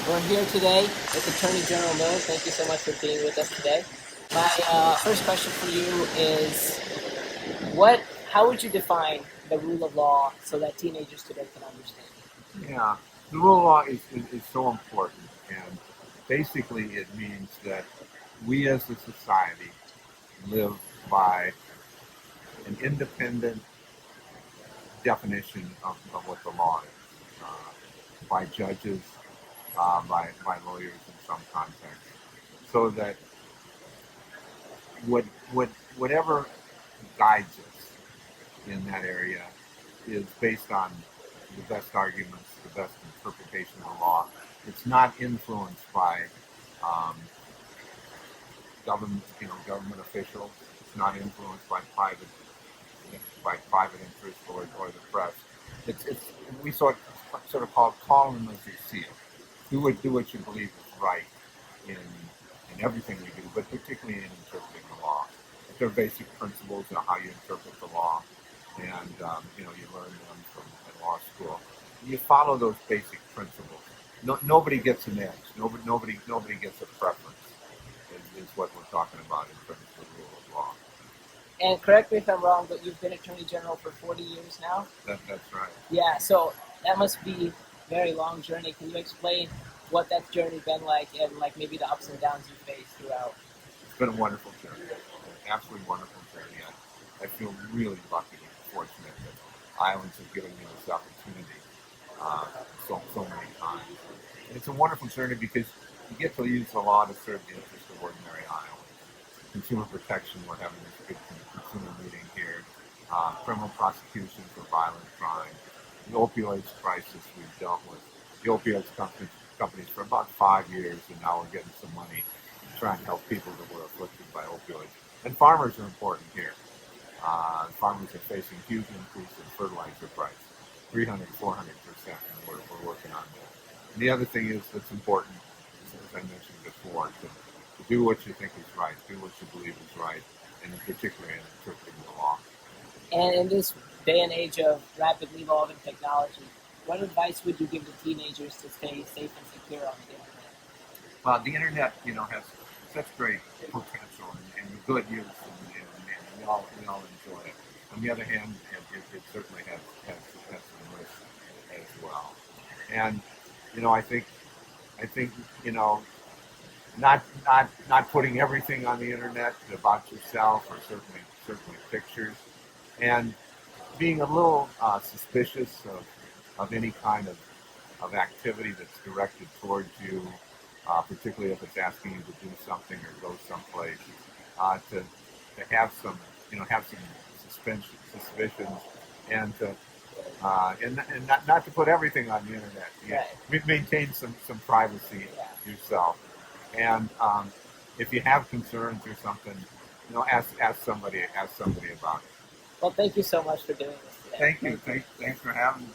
We're here today with Attorney General Miller. Thank you so much for being with us today. My first question for you is, how would you define the rule of law so that teenagers today can understand it? Yeah, the rule of law is so important, and basically it means that we as a society live by an independent definition of what the law is, by judges, by lawyers in some contexts, so that what, what, whatever guides us in that area is based on the best arguments, the best interpretation of the law. It's not influenced by um, government officials. It's not influenced by private interest or the press. It's we sort of call them as you see it. Do what you believe is right in everything we do, but particularly in interpreting the law. There are basic principles of how you interpret the law, and you learn them from in law school. You follow those basic principles. Nobody gets an edge. Nobody gets a preference. Is what we're talking about in terms of the rule of law. And correct me if I'm wrong, but you've been Attorney General for 40 years now? That's right. Yeah, so that must be a very long journey. Can you explain what that journey been like and like maybe the ups and downs you faced throughout? It's been a wonderful journey, an absolutely wonderful journey. I feel really lucky and fortunate that Islands have given me this opportunity so many times. And it's a wonderful journey because you get to use the law to serve the interest of ordinary Iowans. Consumer protection, we're having this good consumer meeting here. Criminal prosecution for violent crime. The opioids crisis we've dealt with. The opioids companies for about 5 years, and now we're getting some money to try and help people that were afflicted by opioids. And farmers are important here. Farmers are facing huge increase in fertilizer price, 300, 400%, and we're working on that. And the other thing is that's important, as I mentioned before, to do what you think is right, do what you believe is right, and in particular in interpreting the law. And in this day and age of rapidly evolving technology, what advice would you give to teenagers to stay safe and secure on the internet? Well, the internet, has such great potential and good use, and we all enjoy it. On the other hand, it certainly has some risks as well. And I think not putting everything on the internet about yourself, or certainly pictures, and being a little suspicious of any kind of activity that's directed towards you, particularly if it's asking you to do something or go someplace, to have some suspicions, and to and not to put everything on the internet. Right. We maintain some privacy Yeah. yourself, and if you have concerns or something, ask somebody about it. Well, thank you so much for doing this today. Thank you. Thanks for having me.